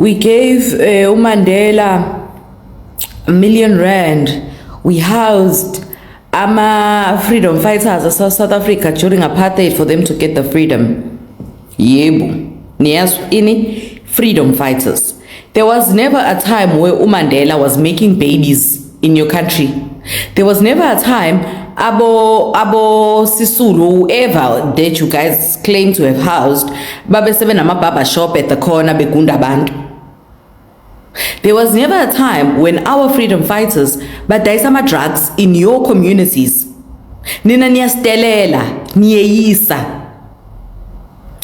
We gave uMandela R1,000,000. We housed freedom fighters of South Africa during apartheid for them to get the freedom. Yebo. Niyas freedom fighters. There was never a time where uMandela was making babies in your country. There was never a time abo Sisulu, whoever that you guys claim to have housed, babe seven amababa shop at the corner begunda bantu. There was never a time when our freedom fighters badayisa drugs in your communities. Nina niyastelela, niyeyisa.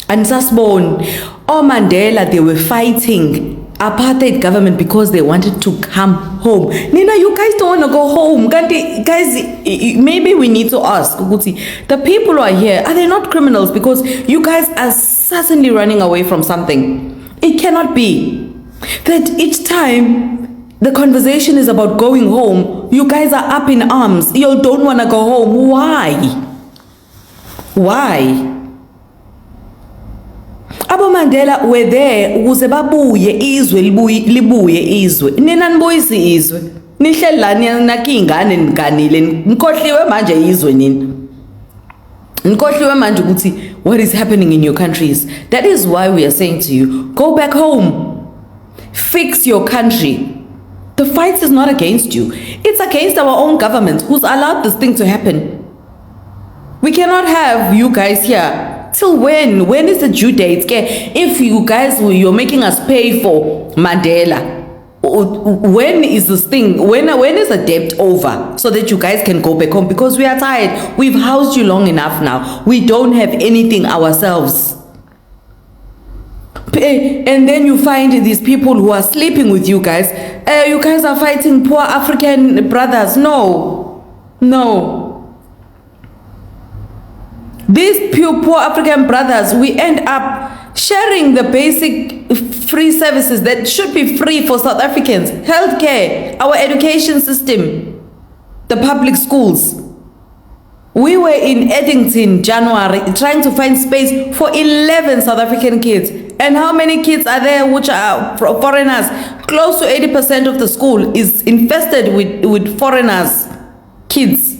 And Sasbon or Mandela, they were fighting apartheid government because they wanted to come home. Nina, you guys don't want to go home. Guys, maybe we need to ask, the people who are here, are they not criminals? Because you guys are certainly running away from something. It cannot be that each time the conversation is about going home, you guys are up in arms. You don't want to go home. Why? Why? Abo Mandela were there ukuze babuye izwe libuye izwe. Nina nibuyisi izwe. Nihleli la nakingane niganile nikhohliwe manje izwe nina. Nikhohliwe manje ukuthi what is happening in your countries. That is why we are saying to you, go back home. Fix your country. The fight is not against you. It's against our own government who's allowed this thing to happen. We cannot have you guys here. Till when? When is the due date? If you guys, you're making us pay for Mandela, when is this thing? When is the debt over so that you guys can go back home? Because we are tired. We've housed you long enough now. We don't have anything ourselves. And then you find these people who are sleeping with you guys. You guys are fighting poor African brothers. No. These poor African brothers, we end up sharing the basic free services that should be free for South Africans. Healthcare, our education system, the public schools. We were in Eddington, January, trying to find space for 11 South African kids. And how many kids are there which are foreigners? Close to 80% of the school is infested with foreigners, kids.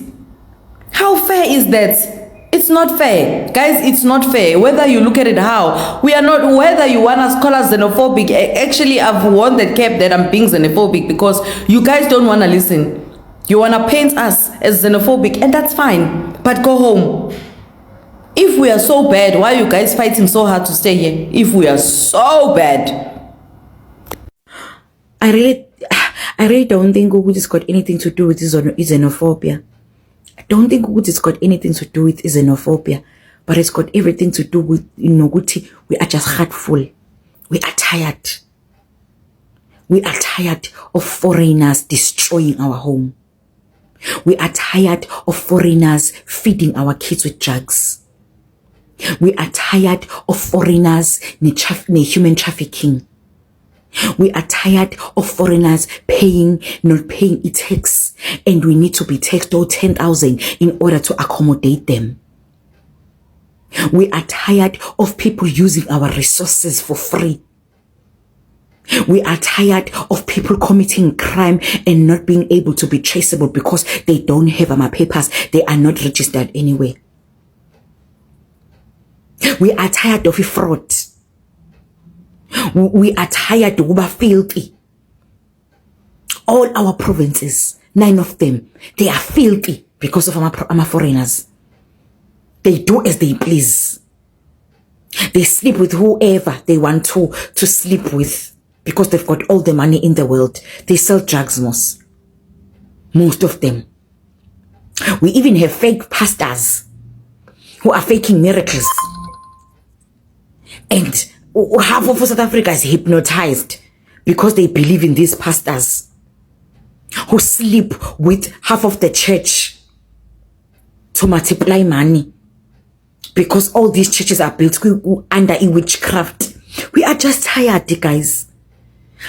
How fair is that? It's not fair. Guys, it's not fair. Whether you look at it how, we are not, whether you want us call us xenophobic. Actually, I've won that cap that I'm being xenophobic because you guys don't want to listen. You want to paint us as xenophobic, and that's fine. But go home. If we are so bad, why are you guys fighting so hard to stay here? If we are so bad. I really don't think it's got anything to do with xenophobia. I don't think it's got anything to do with xenophobia, but it's got everything to do with, we are just heartful. We are tired. We are tired of foreigners destroying our home. We are tired of foreigners feeding our kids with drugs. We are tired of foreigners human trafficking. We are tired of foreigners not paying tax, and we need to be taxed 10,000 in order to accommodate them. We are tired of people using our resources for free. We are tired of people committing crime and not being able to be traceable because they don't have my papers. They are not registered anywhere. We are tired of fraud. We are tired of filthy. All our provinces, 9 of them, they are filthy because of our foreigners. They do as they please. They sleep with whoever they want to sleep with because they've got all the money in the world. They sell drugs most of them. We even have fake pastors who are faking miracles. And half of South Africa is hypnotized because they believe in these pastors who sleep with half of the church to multiply money because all these churches are built under a witchcraft. We are just tired, guys.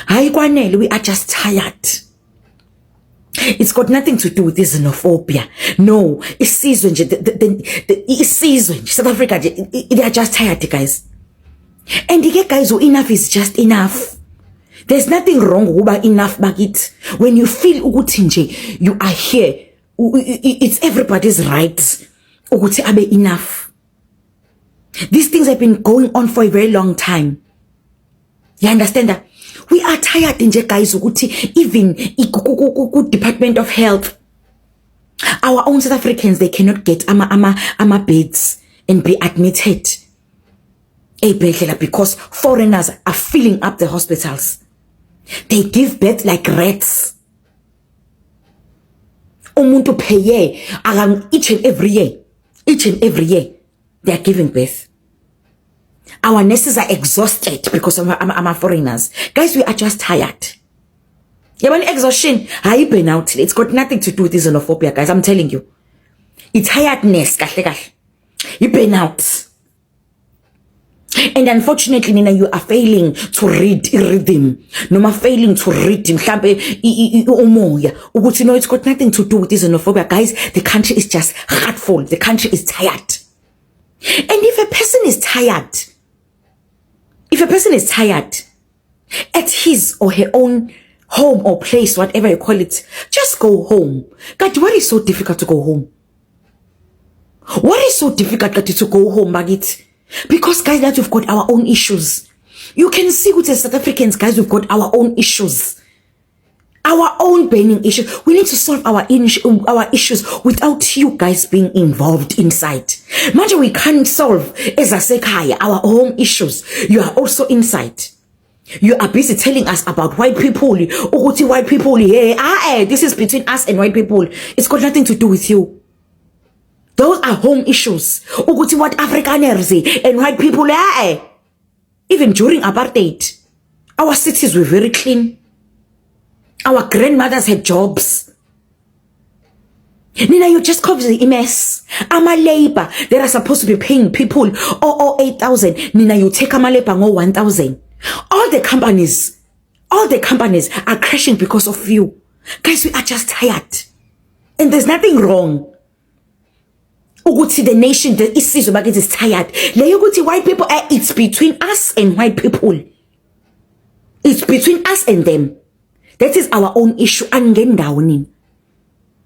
We are just tired. It's got nothing to do with this xenophobia. No, it's season. It's season. South Africa, they are just tired, guys. And the guys, enough is just enough. There's nothing wrong about enough bagit. When you feel ukuthi nje you are here, it's everybody's right ukuthi abe enough. These things have been going on for a very long time. You understand that? We are tired nje guys ukuthi even Department of Health, our own South Africans, they cannot get ama beds and be admitted because foreigners are filling up the hospitals. They give birth like rats. Umuntu peye each and every year they are giving birth. Our nurses are exhausted because of our foreigners. Guys, we are just tired. Yeah, when exhaustion, burnout, it's got nothing to do with xenophobia, guys. I'm telling you. It's tiredness, you burn out. And unfortunately, Nina, you are failing to read rhythm. No more failing to read him. You know, it's got nothing to do with xenophobia, guys. The country is just hurtful. The country is tired. And if a person is tired at his or her own home or place, whatever you call it, just go home. God, what is so difficult to go home? What is so difficult to go home, Magit? Because, guys, that we've got our own issues. You can see with the South Africans, guys, we've got our own issues. Our own burning issues. We need to solve our issues without you guys being involved inside. Imagine we can't solve, as I say, our own issues. You are also inside. You are busy telling us about white people. White people, yeah, this is between us and white people. It's got nothing to do with you. Those are home issues. What Afrikaners and white people, even during apartheid, our cities were very clean. Our grandmothers had jobs. Nina, you just copy the mess. I'm a labor. They are supposed to be paying people 8,000. Nina, you take a labor 1,000. All the companies are crashing because of you. Guys, we are just tired. And there's nothing wrong. The nation, the issues about it is tired. White people, it's between us and white people. It's between us and them. That is our own issue. And get down in.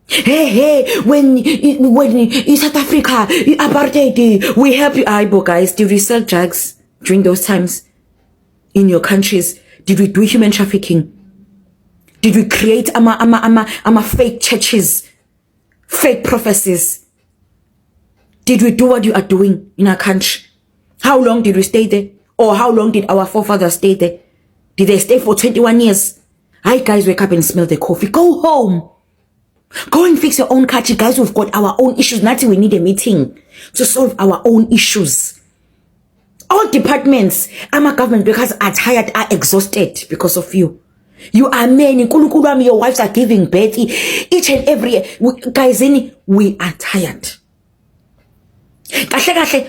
Hey, when in South Africa, apartheid, we help you. Guys, did we sell drugs during those times in your countries? Did we do human trafficking? Did we create fake churches, fake prophecies? Did we do what you are doing in our country? How long did we stay there? Or how long did our forefathers stay there? Did they stay for 21 years? Hi guys, wake up and smell the coffee. Go home. Go and fix your own country. Guys, we've got our own issues. Nothing, we need a meeting to solve our own issues. All departments, our government, because are tired, are exhausted because of you. You are men, your wives are giving birth each and every year. Guys, we are tired.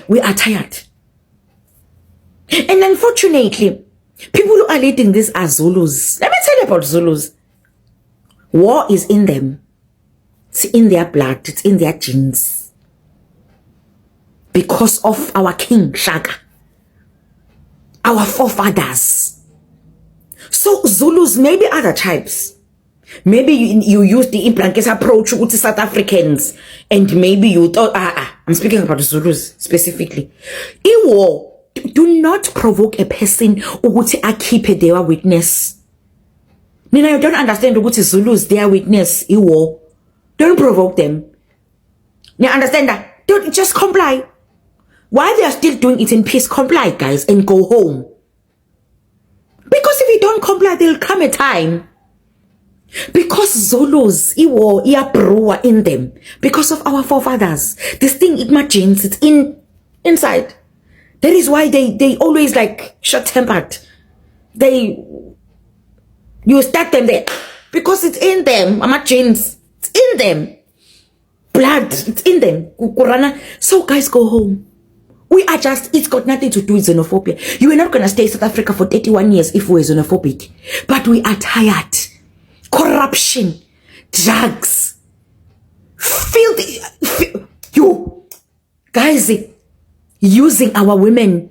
We are tired. And unfortunately, people who are leading this are Zulus. Let me tell you about Zulus. War is in them. It's in their blood. It's in their genes. Because of our King Shaka. Our forefathers. So Zulus, maybe other tribes. Maybe you use the implanted approach with South Africans, and maybe you thought, I'm speaking about the Zulus specifically. In war, do not provoke a person who keep their witness. Nina, you don't understand what Zulus, their witness in war. Don't provoke them. You understand that? Don't just comply. While they are still doing it in peace, comply, guys, and go home. Because if you don't comply, there'll come a time. Because Zulus, Iwo, Iabroa in them. Because of our forefathers. This thing, imagines, it's inside. That is why they always like short-tempered. You start them there. Because it's in them. Imagines, it's in them. Blood, it's in them. So guys, go home. We are just, it's got nothing to do with xenophobia. You are not going to stay in South Africa for 31 years if we're xenophobic. But we are tired. Corruption, drugs, filthy, you guys using our women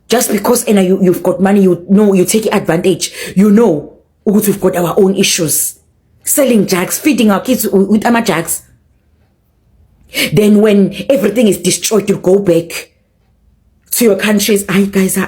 Just because you've got money, you take advantage. You know, we've got our own issues. Selling drugs, feeding our kids with drugs. Then when everything is destroyed, you go back to your countries. Guys,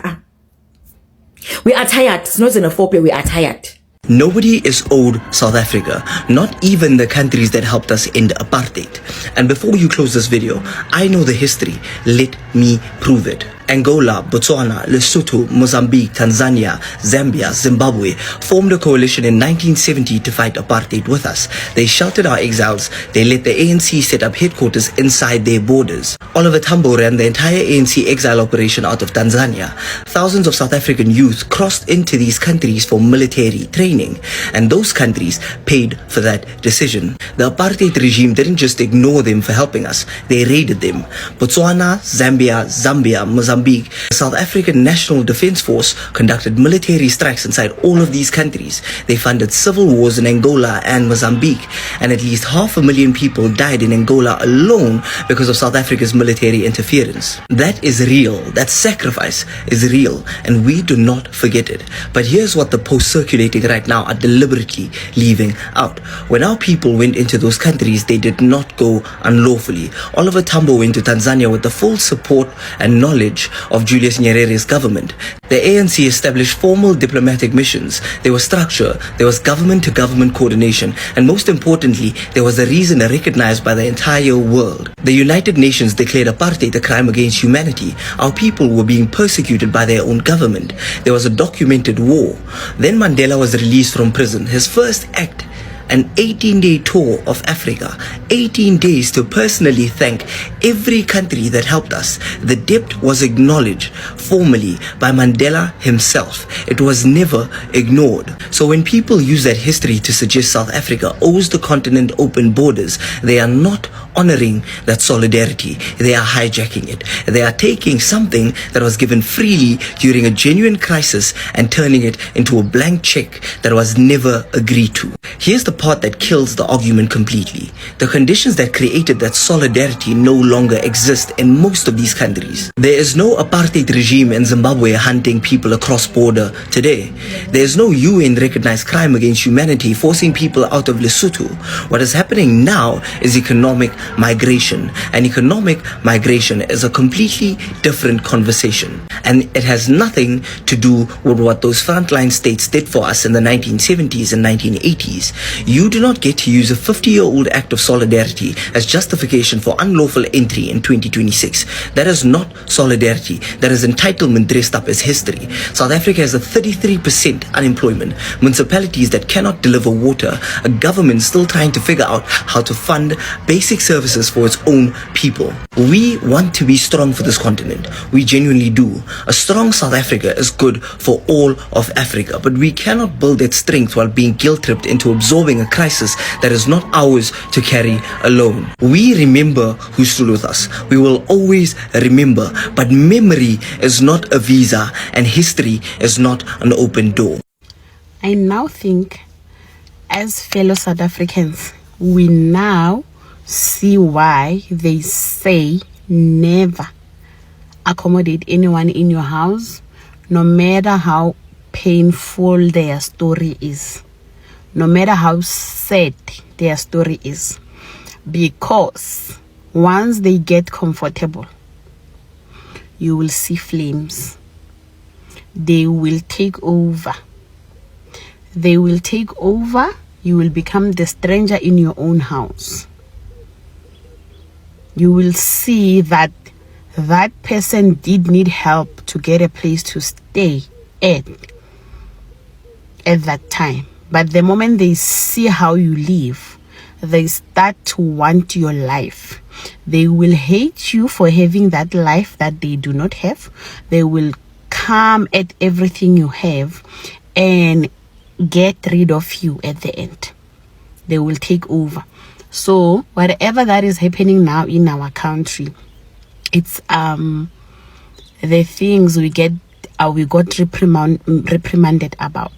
we are tired. It's not xenophobia, we are tired. Nobody is owed South Africa, not even the countries that helped us end apartheid. And before you close this video, I know the history. Let me prove it. Angola, Botswana, Lesotho, Mozambique, Tanzania, Zambia, Zimbabwe formed a coalition in 1970 to fight apartheid with us. They sheltered our exiles. They let the ANC set up headquarters inside their borders. Oliver Tambo ran the entire ANC exile operation out of Tanzania. Thousands of South African youth crossed into these countries for military training, and those countries paid for that decision. The apartheid regime didn't just ignore them for helping us, they raided them. Botswana, Zambia, Mozambique, the South African National Defence Force conducted military strikes inside all of these countries. They funded civil wars in Angola and Mozambique, and at least 500,000 people died in Angola alone because of South Africa's military interference. That is real. That sacrifice is real, and we do not forget it. But here's what the posts circulating right now are deliberately leaving out. When our people went into those countries, they did not go unlawfully. Oliver Tambo went to Tanzania with the full support and knowledge of Julius Nyerere's government. The ANC established formal diplomatic missions. There was structure, there was government-to-government coordination, and most importantly, there was a reason recognized by the entire world. The United Nations declared apartheid a crime against humanity. Our people were being persecuted by their own government. There was a documented war. Then Mandela was released from prison. His first act, an 18-day tour of Africa, 18 days to personally thank every country that helped us. The debt was acknowledged formally by Mandela himself. It was never ignored. So when people use that history to suggest South Africa owes the continent open borders, they are not honoring that solidarity. They are hijacking it. They are taking something that was given freely during a genuine crisis and turning it into a blank check that was never agreed to. Here's the part that kills the argument completely. The conditions that created that solidarity no longer exist in most of these countries. There is no apartheid regime in Zimbabwe hunting people across border today. There is no UN recognized crime against humanity forcing people out of Lesotho. What is happening now is economic migration, and economic migration is a completely different conversation, and it has nothing to do with what those frontline states did for us in the 1970s and 1980s. You do not get to use a 50-year-old act of solidarity as justification for unlawful entry in 2026. That is not solidarity. That is entitlement dressed up as history. South Africa has a 33% unemployment, municipalities that cannot deliver water, a government still trying to figure out how to fund basic services for its own people. We want to be strong for this continent. We genuinely do. A strong South Africa is good for all of Africa, but we cannot build that strength while being guilt-tripped into absorbing a crisis that is not ours to carry alone. We remember who stood with us. We will always remember, but memory is not a visa and history is not an open door. I now think, as fellow South Africans, we now see why they say never accommodate anyone in your house, no matter how painful their story is, no matter how sad their story is, because once they get comfortable, you will see flames. They will take over. They will take over. You will become the stranger in your own house. You will see that that person did need help to get a place to stay at that time. But the moment they see how you live, they start to want your life. They will hate you for having that life that they do not have. They will come at everything you have and get rid of you at the end. They will take over. So whatever that is happening now in our country, it's the things we got reprimanded about.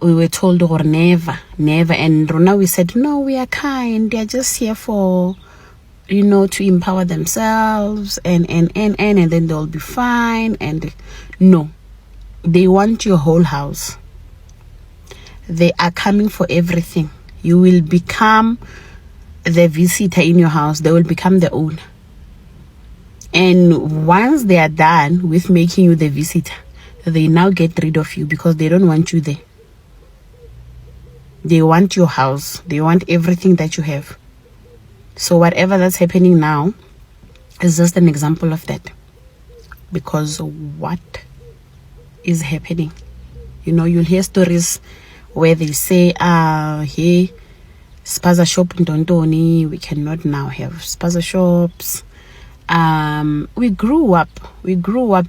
We were told, or never, and now we said, no, we are kind. They are just here for you know, to empower themselves and then they'll be fine. And no, they want your whole house. They are coming for everything. You will become the visitor in your house. They will become the owner. And once they are done with making you the visitor, they now get rid of you because they don't want you there. They want your house. They want everything that you have. So whatever that's happening now is just an example of that. Because what is happening? You know, you'll hear stories where they say, hey, spaza shop in Dondoni, we cannot now have spaza shops. We grew up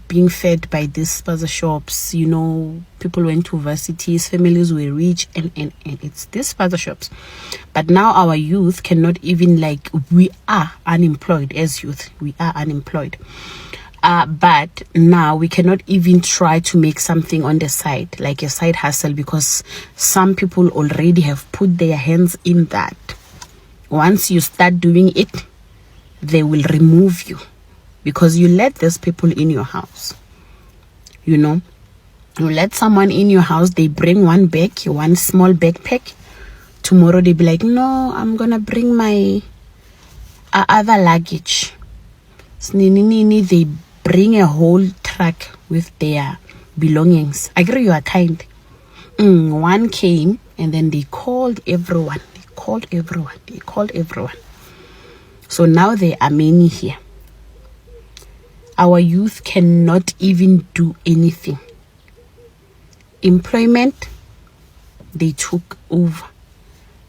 being fed by these spaza shops. You know, people went to universities, families were rich, and it's these spaza shops. But now our youth cannot even, like, we are unemployed as youth. We are unemployed. But now we cannot even try to make something on the side, like a side hustle, because some people already have put their hands in that. Once you start doing it, they will remove you because you let these people in your house. You know, you let someone in your house, they bring one small backpack. Tomorrow they be like, no, I'm gonna bring my other luggage. They bring a whole truck with their belongings. I agree, you are kind. One came and then they called everyone. So now there are many here. Our youth cannot even do anything. Employment, they took over.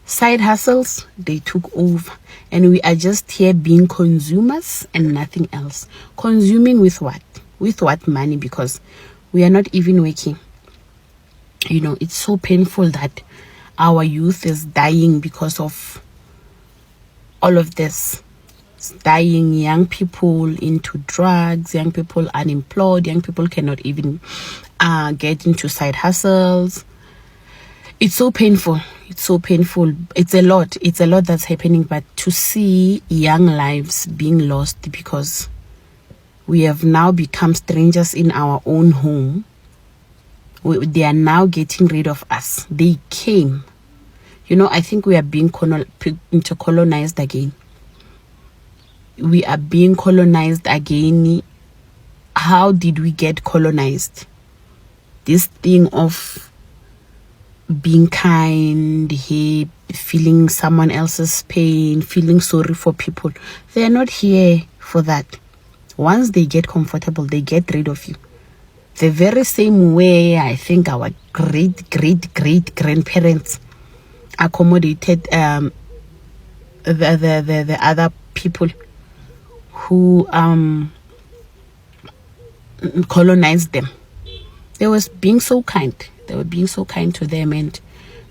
Side hustles, they took over. And we are just here being consumers and nothing else. Consuming with what? With what money? Because we are not even working. You know, it's so painful that our youth is dying because of all of this. It's dying, young people into drugs, young people unemployed, young people cannot even get into side hustles. It's so painful. It's so painful. It's a lot that's happening. But to see young lives being lost because we have now become strangers in our own home. They are now getting rid of us. They came. You know, I think we are being colonized again. We are being colonized again. How did we get colonized? This thing of being kind, feeling someone else's pain, feeling sorry for people. They are not here for that. Once they get comfortable, they get rid of you. The very same way I think our great grandparents accommodated the other people who colonized them. They was being so kind. They were being so kind to them, and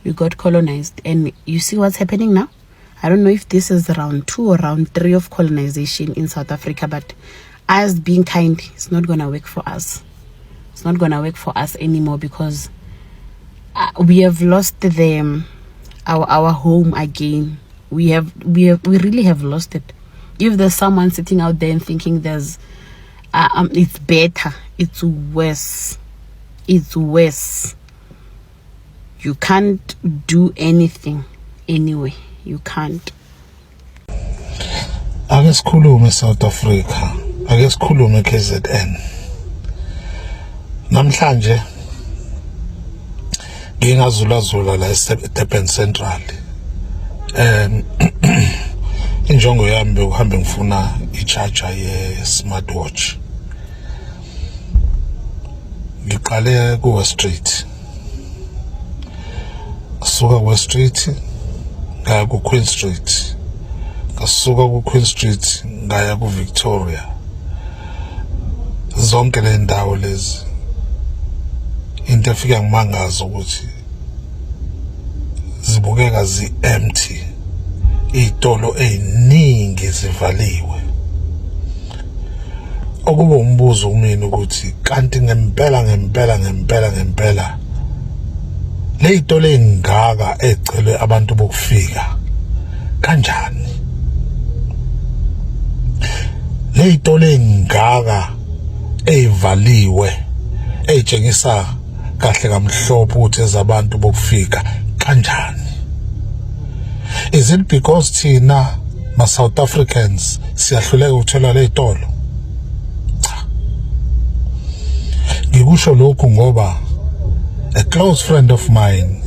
we got colonized. And you see what's happening now? I don't know if this is round 2 or round 3 of colonization in South Africa, but us being kind, it's not gonna work for us. It's not gonna work for us anymore because we have lost our home again. We really have lost it. If there's someone sitting out there and thinking there's it's better, it's worse. It's worse. You can't do anything anyway. You can't. Ake sikhulume South Africa. Ake sikhulume KZN. Namhlanje ngingazulazula la eDurban Central. Injongo yami bekuhambe ngifuna i-charger ye-smartwatch. Ngiqale ku West Street. Suka West Street ngaya ku Queen Street. Ngasuka ku Queen Street ngaya ku Victoria. Zonke le ndawo lezi into efika ngimangaza ukuthi zibukeka zi-empty. Izitolo eziningi zivaliwe. Okuba umbuzo kumina ukuthi kanti ngempela le izitolo ezingaka ezicelwe abantu bokufika kanjani? leyitolo engaka eyivaliwe eyitshengisa kahle kamhlophe ukuthi ezabantu bokufika kanjani. Is it because thina ma South Africans siyahluleka ukuthola leyitolo? Ngikusho lokhu ngoba a close friend of mine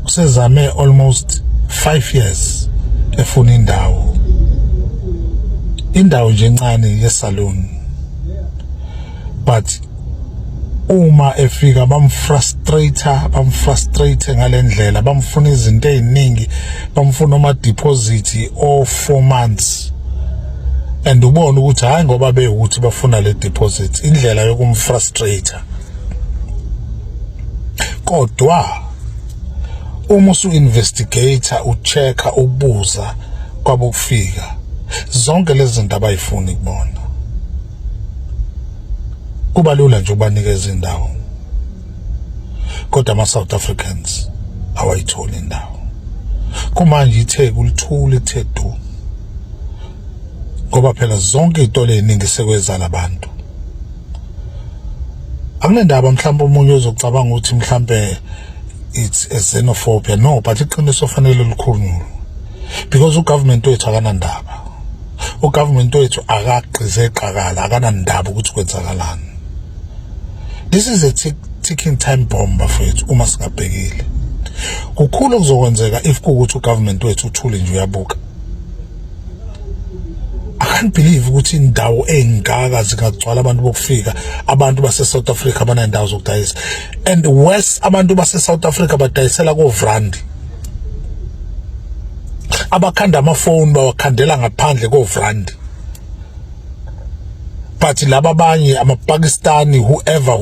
usezame almost 5 years efuna indawo nje encane yesalon, but uma efika bamfrustrate ngalendlela, bamfuna izinto eziningi, bamfuna ama deposit o 4 months, and ubona ukuthi hayi ngoba bekuthi bafuna le deposit, indlela yokumfrustrate. Kodwa uma usu-investigator, uchecka, ubuza kwabokufika, zonke lezi zinto abayifuni kubona, kuba lula nje ubanikeza indawo. Kodwa ama-South Africans awayitholi indawo. Kumanje iTheku ulithule ithe du, ngoba phela zonke izitolo eziningi sekweza labantu. Akunendaba mhlawumbe umunye uzocabanga ukuthi mhlawumbe it's a xenophobia. No, but iqiniso fanele likhulunywe, because ugovernment wethu akanandaba. Ugovernment wethu akagqize eqakala, akanandaba ukuthi kwenzakalani. This is a ticking time bomb bafethu uma singabhekile. Kukhulu kuzokwenzeka if kuukuthi ugovernment wethu uthule nje uyabuka. I can't believe ukuthi indawo engaka zingagcwala abantu bokufika, abantu base South Africa abanendawo zokudayisa, and worse, abantu base South Africa badayisela kovrandi, abakhanda amafoni bawakhandela ngaphandle kovrandi. But laba abanye ama-Pakistani, whoever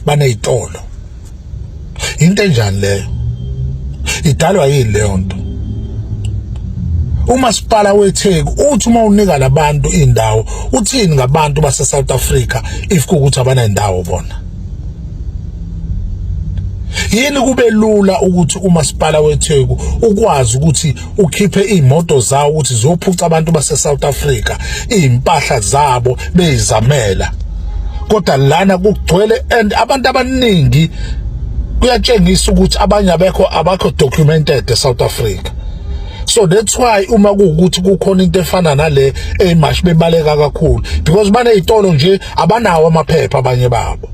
baneyitolo. Into enjani leyo? Idalwa yini leyo nto? Umasipala weTheku uthi uma unika labantu indawo, uthini ngabantu base South Africa if kuukuthi abanendawo bona? Yini kube lula ukuthi umasipala weTheku ukwazi ukuthi ukhiphe imoto zawo ukuthi ziyophuca abantu base South Africa, impahla zabo bezamela, kodwa lana kugcwele, and abantu abaningi kuyatshengisa ukuthi abanye abakho documented eSouth Africa. So that's why uma kuukuthi kukhona into efana nale eyimashi bebaleka kakhulu, because banezitolo nje abanawo amaphepha abanye babo.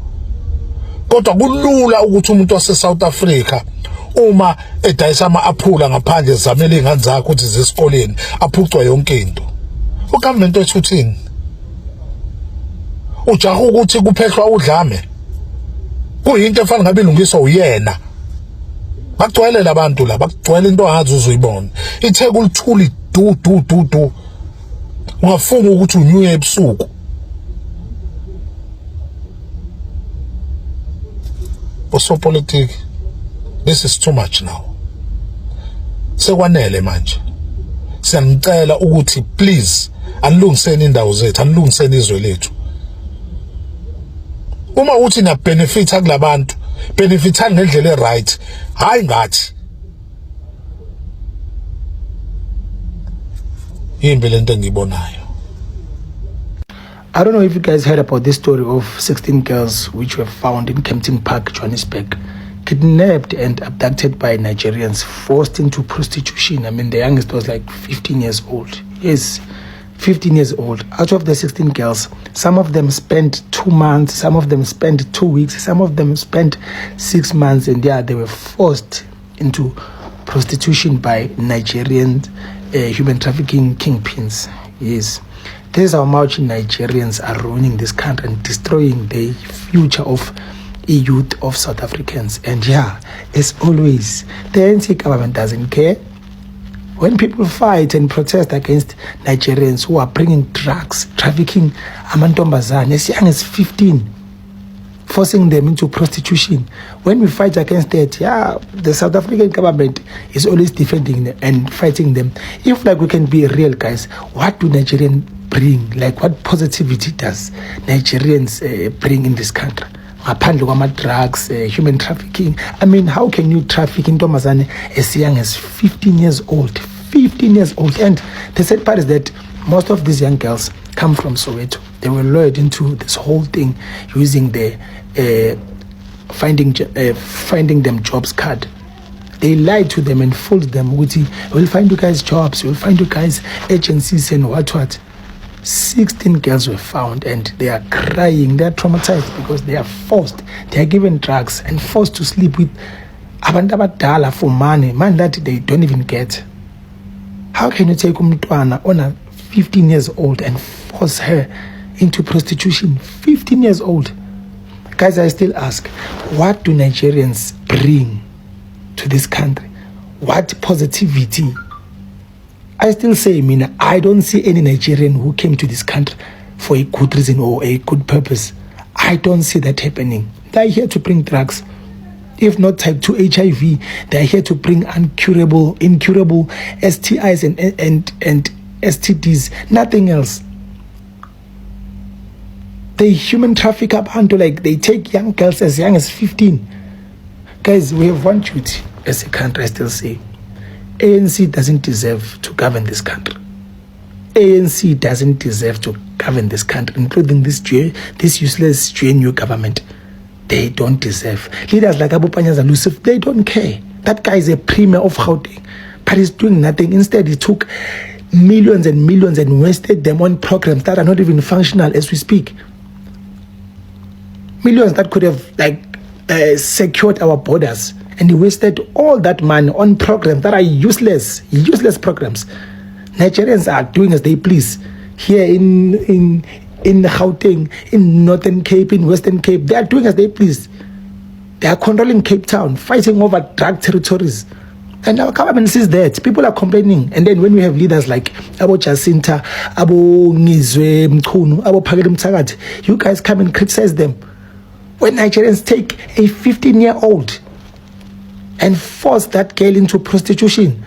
Kodwa kulula ukuthi umuntu wase South Africa uma edayisa ama-aphula ngaphandle zamele izingane zakhe ukuthi zesikoleni aphucwa yonke into. Ugovernment wethu uthini? Ujaha ukuthi kuphehlwa udlame, kuyinto efana ngabe ilungiswa uyena. Bagcwele labantu la, bagcwele into angazi uzuyibona. iTheku lithuli du. Ungafunga ukuthi unyuye ebusuku. Osopolitiki, this is too much now. Sekwanele manje. Siyanicela ukuthi please anilungiseni indawo zethu, anilungiseni izwe lethu. Uma uthi na benefita kulabantu, benefitani ngendlela right, hayi ngathi. Yimbi lento engibonayo. I don't know if you guys heard about this story of 16 girls which were found in Kempton Park, Johannesburg, kidnapped and abducted by Nigerians, forced into prostitution. I mean, the youngest was like 15 years old. Yes, 15 years old. Out of the 16 girls, some of them spent 2 months, some of them spent 2 weeks, some of them spent 6 months, and yeah, they were forced into prostitution by Nigerian human trafficking kingpins. Yes. This is how much Nigerians are ruining this country and destroying the future of the youth of South Africans. And yeah, as always, the ANC government doesn't care. When people fight and protest against Nigerians who are bringing drugs, trafficking amantombazane as young as 15, forcing them into prostitution, when we fight against that, yeah, the South African government is always defending them and fighting them. If like we can be real, guys, what do Nigerians bring? Like what positivity does Nigerians bring in this country? Ngaphandle kwama-drugs, human trafficking. I mean, how can you traffic intombazane as young as 15 years old? 15 years old. And the sad part is that most of these young girls come from Soweto. They were lured into this whole thing using the finding them jobs card. They lied to them and fooled them. We'll find you guys jobs, we'll find you guys agencies and what. 16 girls were found and they are crying, they are traumatized because they are forced, they are given drugs and forced to sleep with abantu abadala for money that they don't even get. How can you take umntwana on 15 years old and force her into prostitution? 15 years old. Guys, I still ask, what do Nigerians bring to this country? What positivity? I still say, I don't see any Nigerian who came to this country for a good reason or a good purpose. I don't see that happening. They're here to bring drugs. If not type 2 HIV, they're here to bring incurable STIs and STDs, nothing else. They human traffic up until they take young girls as young as 15. Guys, we have one duty as a country, I still say. ANC doesn't deserve to govern this country. ANC doesn't deserve to govern this country, including this useless GNU government. They don't deserve. Leaders like Abu Panyaza Lusif, they don't care. That guy is a premier of Gauteng, but he's doing nothing. Instead, he took millions and millions and wasted them on programs that are not even functional as we speak. Millions that could have secured our borders. And he wasted all that money on programs that are useless programs. Nigerians are doing as they please. Here in Gauteng, in Northern Cape, in Western Cape, they are doing as they please. They are controlling Cape Town, fighting over drug territories. And our government sees that. People are complaining. And then when we have leaders like Abo Jacinta, Abo Ngizwe Mkhunu, Abo Phakile Mthakathi, you guys come and criticize them. When Nigerians take a 15-year-old and force that girl into prostitution.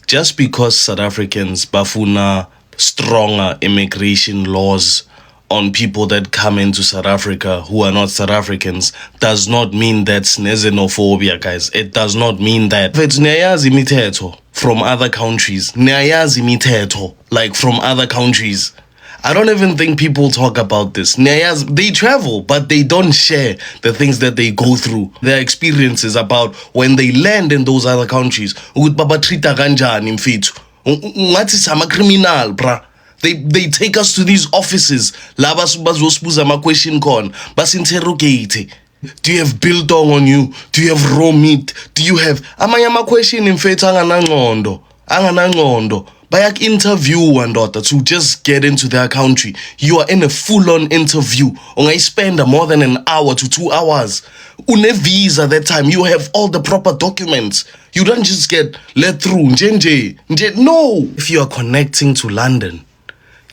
Just because South Africans bafuna stronger immigration laws on people that come into South Africa who are not South Africans does not mean that's xenophobia, guys. It does not mean that. If it's niyazi imithetho from other countries, niyazi imithetho like from other countries. I don't even think people talk about this. They travel, but they don't share the things that they go through, their experiences about when they land in those other countries. Criminal, bruh. They take us to these offices. Question con, bas interrogate. Do you have biltong on you? Do you have raw meat? Do you have amanyama question in faith anganangondo? Bayak interview and daughter to just get into their country. You are in a full-on interview. I spend more than an hour to 2 hours. Une visa that time. You have all the proper documents. You don't just get let through. No. If you are connecting to London,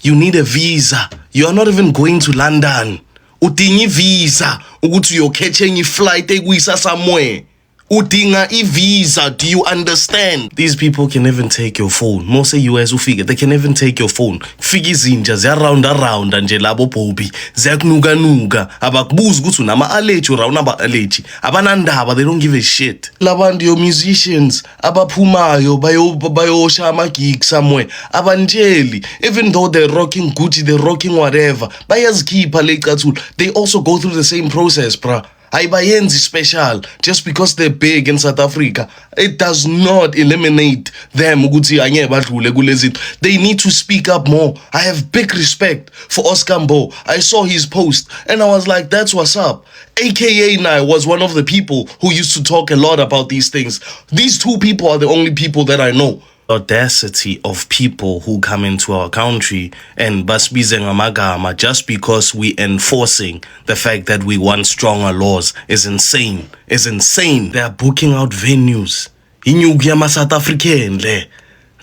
you need a visa. You are not even going to London. Udingi visa. You're catching a flight somewhere. Udinga visa, do you understand? These people can even take your phone. Most US ufike, they can even take your phone. Figi zinja, zia round anje labo pobi. Zia nuga. Abakubuzi kutu nama alechi ura unaba alechi. Abanandaba, they don't give a shit. Labandio musicians, abapumayo, bayo shama gig somewhere. Abanjeli, even though they're rocking Gucci, they're rocking whatever. Bayazki palekatul, they also go through the same process, bruh. Aibayenzi special just because they're big in South Africa. It does not eliminate them. They need to speak up more. I have big respect for Oscar Mbo. I saw his post and I was like, that's what's up. AKA Nai was one of the people who used to talk a lot about these things. These two people are the only people that I know. Audacity of people who come into our country and basbize ngamagama just because we enforcing the fact that we want stronger laws is insane. It's insane. They are booking out venues. Inyugi South African le.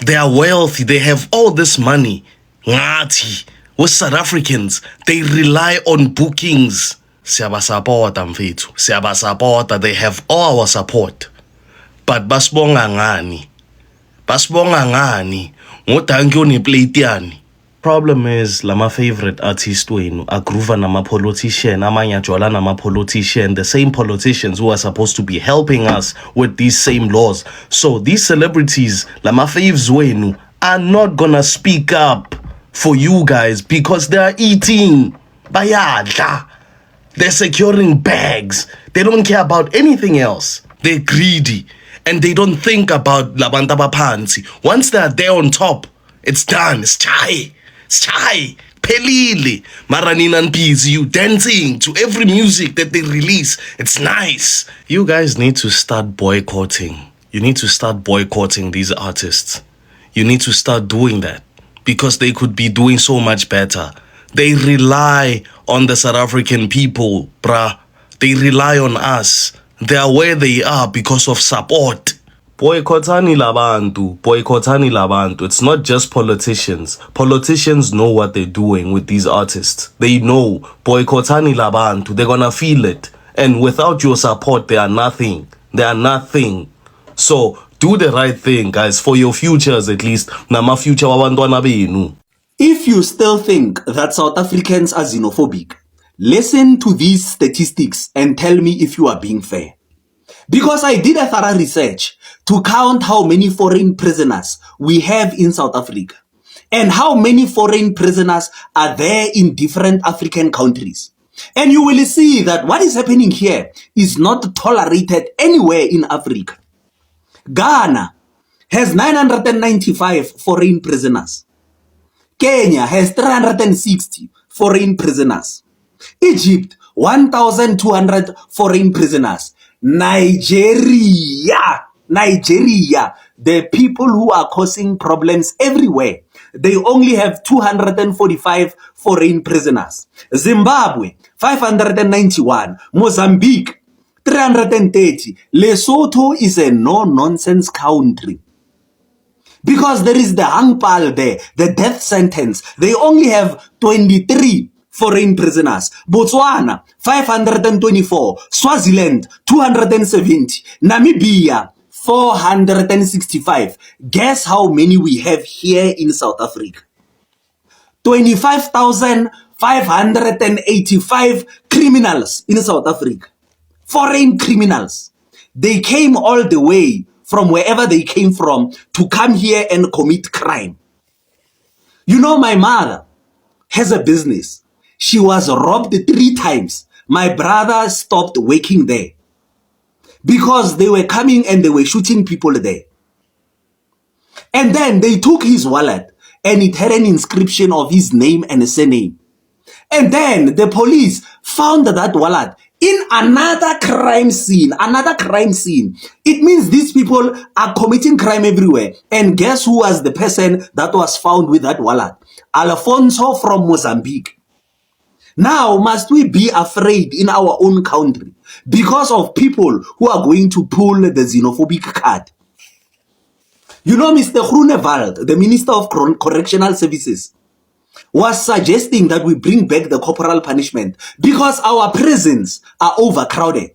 They are wealthy. They have all this money. Ngati. With South Africans, they rely on bookings. Siyabasapota mfethu. Siyabasapota. They have all our support. But basibonga ngani? Basibonga ngani ngodanki oneplate yani Problem is, my favorite artist wenu, agruva nama politician, amanya jola nama politician, the same politicians who are supposed to be helping us with these same laws. So these celebrities, my faves wenu, are not gonna speak up for you guys because they are eating. Bayadla. They're securing bags. They don't care about anything else. They're greedy. And they don't think about labanta bapansi. Once they're there on top, it's done. It's chai. It's chai. Pelili. Maranina and Peas, you dancing to every music that they release. It's nice. You guys need to start boycotting. You need to start boycotting these artists. You need to start doing that because they could be doing so much better. They rely on the South African people, bruh. They rely on us. They are where they are because of support. Boycottani labantu, boycottani labantu. It's not just politicians. Politicians know what they're doing with these artists. They know. Boycottani labantu. They're gonna feel it. And without your support, they are nothing. They are nothing. So do the right thing, guys, for your futures at least. Nama future wabantwana benu. If you still think that South Africans are xenophobic, listen to these statistics and tell me if you are being fair. Because I did a thorough research to count how many foreign prisoners we have in South Africa and how many foreign prisoners are there in different African countries. And you will see that what is happening here is not tolerated anywhere in Africa. Ghana has 995 foreign prisoners. Kenya has 360 foreign prisoners. Egypt, 1,200 foreign prisoners. Nigeria, the people who are causing problems everywhere, they only have 245 foreign prisoners. Zimbabwe, 591. Mozambique, 330. Lesotho is a no-nonsense country. Because there is the hangpal there, the death sentence. They only have 23 foreign prisoners. Botswana, 524. Swaziland, 270. Namibia, 465. Guess how many we have here in South Africa? 25,585 criminals in South Africa. Foreign criminals. They came all the way from wherever they came from to come here and commit crime. You know, my mother has a business. She was robbed 3 times. My brother stopped working there because they were coming and they were shooting people there. And then they took his wallet and it had an inscription of his name and surname. And then the police found that wallet in another crime scene. It means these people are committing crime everywhere. And guess who was the person that was found with that wallet? Alfonso from Mozambique. Now, must we be afraid in our own country because of people who are going to pull the xenophobic card? You know, Mr. Groenewald, the Minister of Correctional Services, was suggesting that we bring back the corporal punishment because our prisons are overcrowded.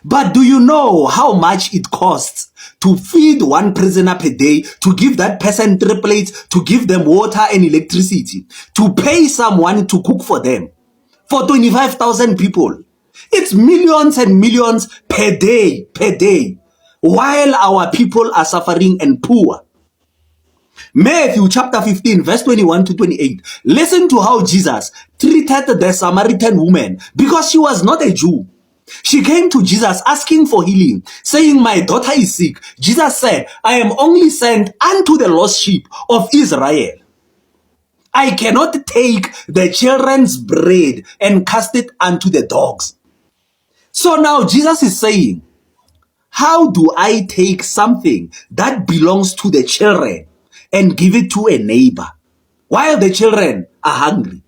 But do you know how much it costs to feed one prisoner per day, to give that person 3 plates, to give them water and electricity, to pay someone to cook for them? For 25,000 people. It's millions and millions per day, while our people are suffering and poor. Matthew chapter 15 verse 21 to 28. Listen to how Jesus treated the Samaritan woman because she was not a Jew. She came to Jesus asking for healing, saying, "My daughter is sick." Jesus said, "I am only sent unto the lost sheep of Israel. I cannot take the children's bread and cast it unto the dogs." So now Jesus is saying, how do I take something that belongs to the children and give it to a neighbor while the children are hungry?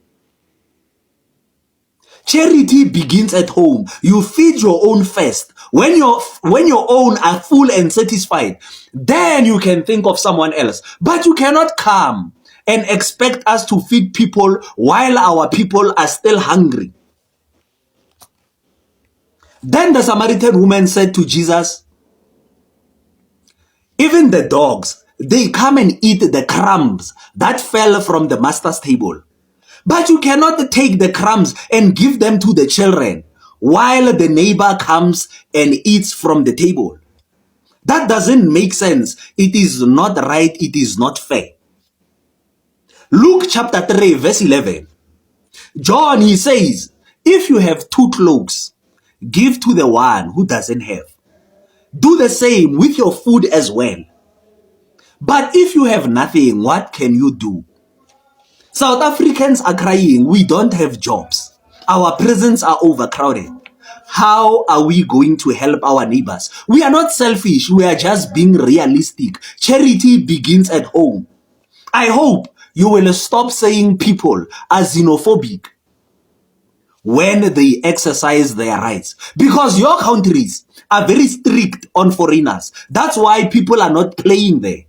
Charity begins at home. You feed your own first. When your own are full and satisfied, then you can think of someone else. But you cannot come and expect us to feed people while our people are still hungry. Then the Samaritan woman said to Jesus, "Even the dogs, they come and eat the crumbs that fell from the master's table. But you cannot take the crumbs and give them to the children while the neighbor comes and eats from the table. That doesn't make sense. It is not right. It is not fair. Luke chapter 3 verse 11. John, he says, if you have 2 cloaks, give to the one who doesn't have. Do the same with your food as well. But if you have nothing, what can you do? South Africans are crying, we don't have jobs. Our prisons are overcrowded. How are we going to help our neighbors? We are not selfish, we are just being realistic. Charity begins at home. I hope you will stop saying people are xenophobic when they exercise their rights. Because your countries are very strict on foreigners. That's why people are not playing there.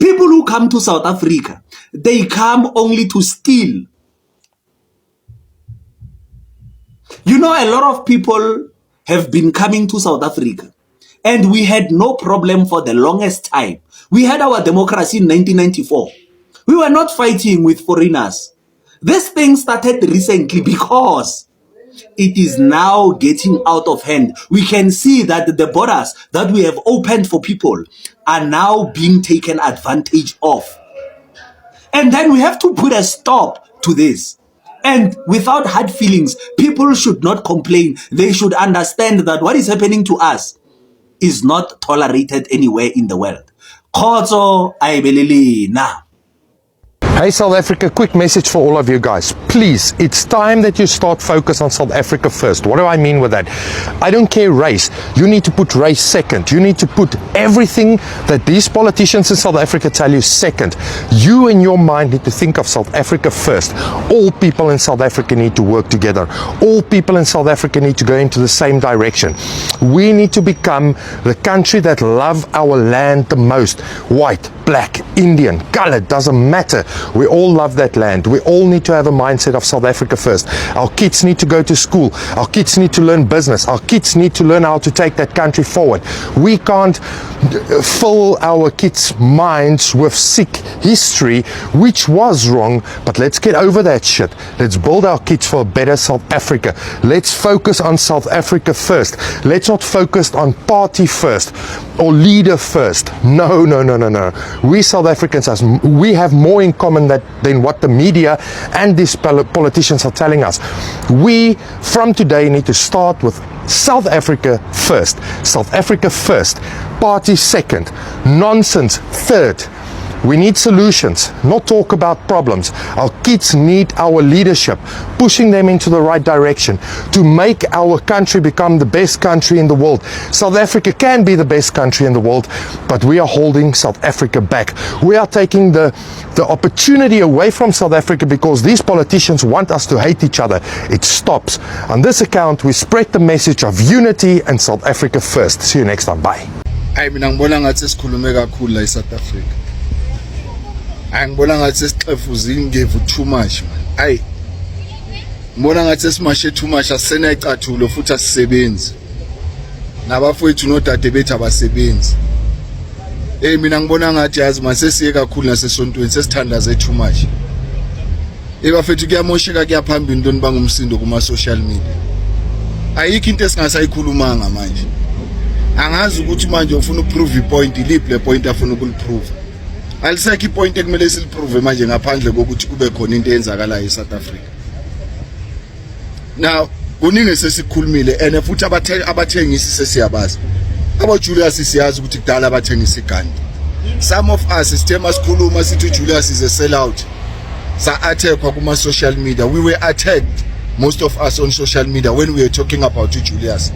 People who come to South Africa, they come only to steal. You know, a lot of people have been coming to South Africa, and we had no problem for the longest time. We had our democracy in 1994. We were not fighting with foreigners. This thing started recently because it is now getting out of hand. We can see that the borders that we have opened for people are now being taken advantage of. And then we have to put a stop to this. And without hard feelings, people should not complain. They should understand that what is happening to us is not tolerated anywhere in the world. Khotso ayibelele na. Hey South Africa, quick message for all of you guys. Please, it's time that you start focus on South Africa first. What do I mean with that? I don't care race. You need to put race second. You need to put everything that these politicians in South Africa tell you second. You in your mind need to think of South Africa first. All people in South Africa need to work together. All people in South Africa need to go into the same direction. We need to become the country that love our land the most. White, black, Indian, colored, doesn't matter. We all love that land. We all need to have a mindset of South Africa first. Our kids need to go to school. Our kids need to learn business. Our kids need to learn how to take that country forward. We can't fill our kids' minds with sick history, which was wrong, but let's get over that shit. Let's build our kids for a better South Africa. Let's focus on South Africa first. Let's not focus on party first or leader first. No. We South Africans, we have more in common than what the media and these politicians are telling us. We, from today, need to start with South Africa first. South Africa first. Party second. Nonsense third. We need solutions, not talk about problems. Our kids need our leadership, pushing them into the right direction to make our country become the best country in the world. South Africa can be the best country in the world, but we are holding South Africa back. We are taking the opportunity away from South Africa because these politicians want us to hate each other. It stops. On this account, we spread the message of unity and South Africa first. See you next time. Bye. Mina ngibona ngathi sikhulume kakhulu la eSouth Africa. Angibona ngathi sesixefuza ingevu too much man. Ayi. Ngibona ngathi sesimashe too much asena icathulo futhi asisebenzi. Nabafowethu nodade bethu abasebenzi. Mina ngibona ngathi yazi masesiye kakhulu nasesontweni sesithandaze too much. Bafethu kuyamosheka kuyaphambili into bangumsindo kuma social media. Ayikho into esingasayikhulumanga manje. Angazi ukuthi manje ufuna ukuprove ipoint iliphi le point afuna ukuliprove. Alisekho ipoint ekumele siliprove manje ngaphandle kokuthi kube khona into eyenzakalayo eSouth Africa. Now kuningi sesikhulumile and futhi abathengisi sesiyabazi. AboJulius siyazi ukuthi kudala abathengisa igandi. Some of us sithema sikhuluma sithi Julius is a sellout. Sa-attackwa kuma social media. We were attacked, most of us on social media, when we were talking about Julius.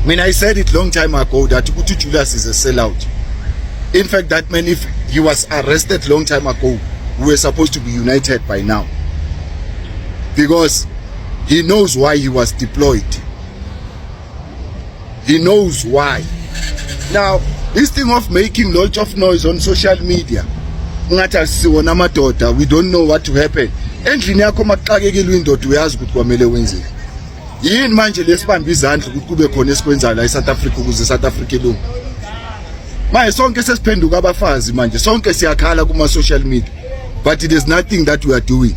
I mean, I said it long time ago that Julius is a sellout. In fact, that man, if he was arrested long time ago, we were supposed to be united by now. Because he knows why he was deployed. He knows why. Now, this thing of making lots of noise on social media, we don't know what to happen. Endlini yakho maxakekile indoda uyazi ukuthi kwamele wenzeni. Yini manje lesibamba izandla ukuthi kube khona esikwenzayo la eSouth Africa ukuze South Africa ilunge. Manje sonke sesiphenduka abafazi manje. Sonke siyakhala kuma social media. But there's nothing that we are doing.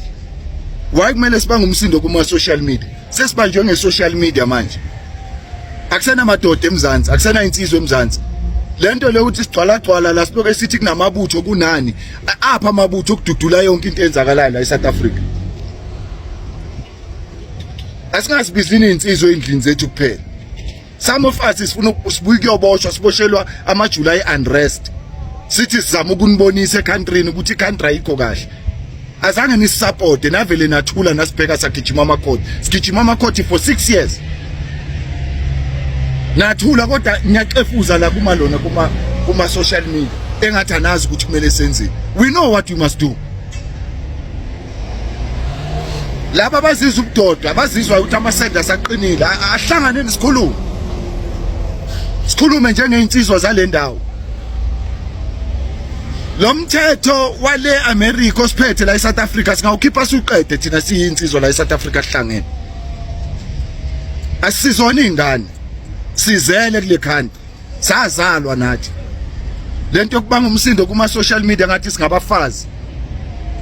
Why kumele sibange umsindo kuma social media? Sesibanjwe nge-social media manje. Akusena madoda eMzansi, akusena insizwe eMzansi. Lento le uthi sigcwala la siloke sithi kunamabutho kunani. Apha amabutho okududula yonke into enzakalayo la eSouth Africa. Asingasibizini insizwe endlini zethu kuphela. Some of us sifuna usibuye kuyoboshwa siboshelwa ama-July unrest. Sithi sizama ukunibonisa ecountryn ukuthi icountry ayikho kahle. Azange nisisupport navele nathula nasibheka sagijima amakhoti. Sigijima amakhoti for 6 years. Nathula kodwa ngiyaxefuza la kumalona kuma social media engathi anazi ukuthi kumele senzeni. We know what we must do. Laba bazizwa ubudoda bazizwa ukuthi amasenda saqinile ahlangane nesikhulumo. Sikhulume njengeinsizwa zale ndawo. Lo mthetho wale America osiphethe la eSouth Africa singawukhipha siqede thina siyinsizwa la eSouth Africa sihlangene. Asizona ingane. Sizele kule country. Sazalwa nathi. Lento yokubanga umsindo kuma social media ngathi singabafazi.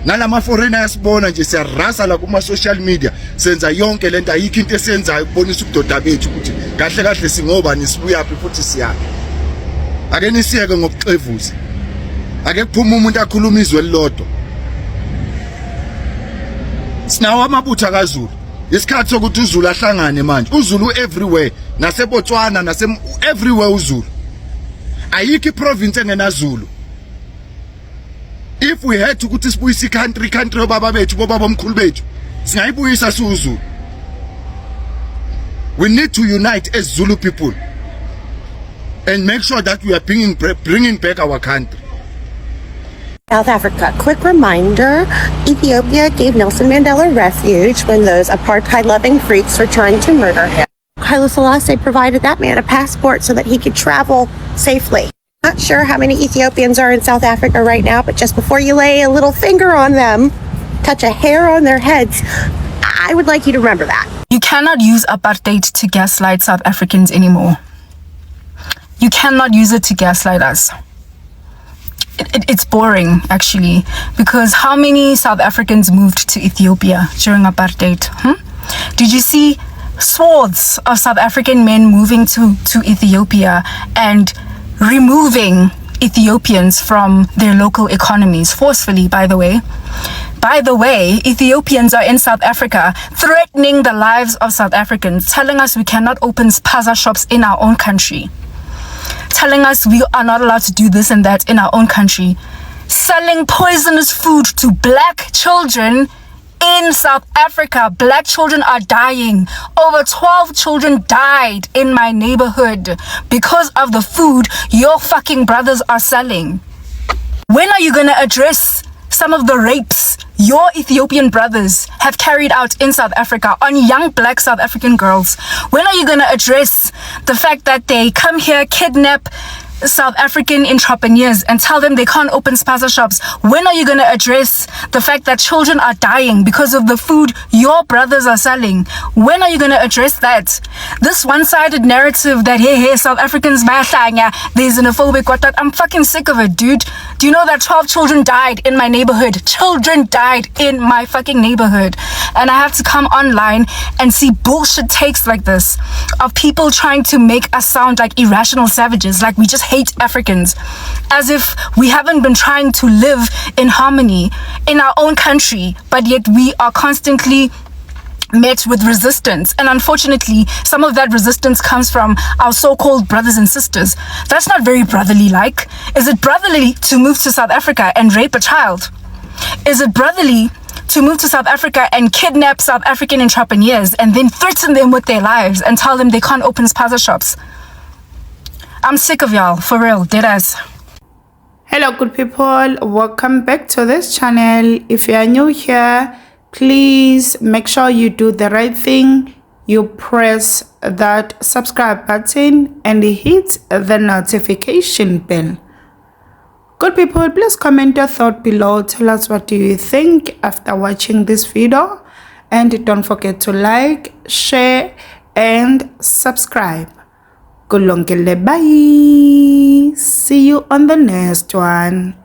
Nalama foreigner yasibona nje siyarasa la kuma social media senza yonke lento ayikho into esenzayo ukubonisa ubudoda bethu ukuthi kahle kahle singoba nisibuyaphi futhi siyaphi. Ake nisiyeke ngokuxevuza. Ake kuphuma umuntu akhuluma izwe elilodwa. Sinawo amabutho kaZulu. Isikhathi sokuthi uZulu ahlangane manje. UZulu everywhere. NaseBotswana everywhere uZulu. Ayikho iprovince engenaZulu. If we had ukuthi sibuyise country obaba bethu bobaba omkhulu bethu singayibuyisa siwuZulu. We need to unite as Zulu people and make sure that we are bringing back our country. South Africa. Quick reminder, Ethiopia gave Nelson Mandela refuge when those apartheid-loving freaks were trying to murder him. Haile Selassie provided that man a passport so that he could travel safely. Not sure how many Ethiopians are in South Africa right now, but just before you lay a little finger on them, touch a hair on their heads, I would like you to remember that. You cannot use apartheid to gaslight South Africans anymore. You cannot use it to gaslight us. It's boring, actually, because how many South Africans moved to Ethiopia during apartheid? Did you see swaths of South African men moving to Ethiopia and removing Ethiopians from their local economies forcefully, by the way? By the way, Ethiopians are in South Africa threatening the lives of South Africans, telling us we cannot open spaza shops in our own country, telling us we are not allowed to do this and that in our own country, selling poisonous food to black children in South Africa. Black children are dying. Over 12 children died in my neighborhood because of the food your fucking brothers are selling. When are you going to address some of the rapes your Ethiopian brothers have carried out in South Africa on young black South African girls? When are you going to address the fact that they come here, kidnap South African entrepreneurs and tell them they can't open spaza shops? When are you going to address the fact that children are dying because of the food your brothers are selling? When are you going to address that? This one-sided narrative that hey South Africans they're xenophobic, what that, I'm fucking sick of it, dude. Do you know that 12 children died in my neighborhood? Children died in my fucking neighborhood. And I have to come online and see bullshit takes like this of people trying to make us sound like irrational savages, like we just hate Africans, as if we haven't been trying to live in harmony in our own country, but yet we are constantly met with resistance. And unfortunately, some of that resistance comes from our so-called brothers and sisters. That's not very brotherly like. Is it brotherly to move to South Africa and rape a child? Is it brotherly to move to South Africa and kidnap South African entrepreneurs and then threaten them with their lives and tell them they can't open spaza shops? I'm sick of y'all, for real, deadass. Hello good people, welcome back to this channel. If you are new here, please make sure you do the right thing. You press that subscribe button and hit the notification bell. Good people, please comment your thought below. Tell us what do you think after watching this video, and don't forget to like, share and subscribe. Kulongele, bye. See you on the next one.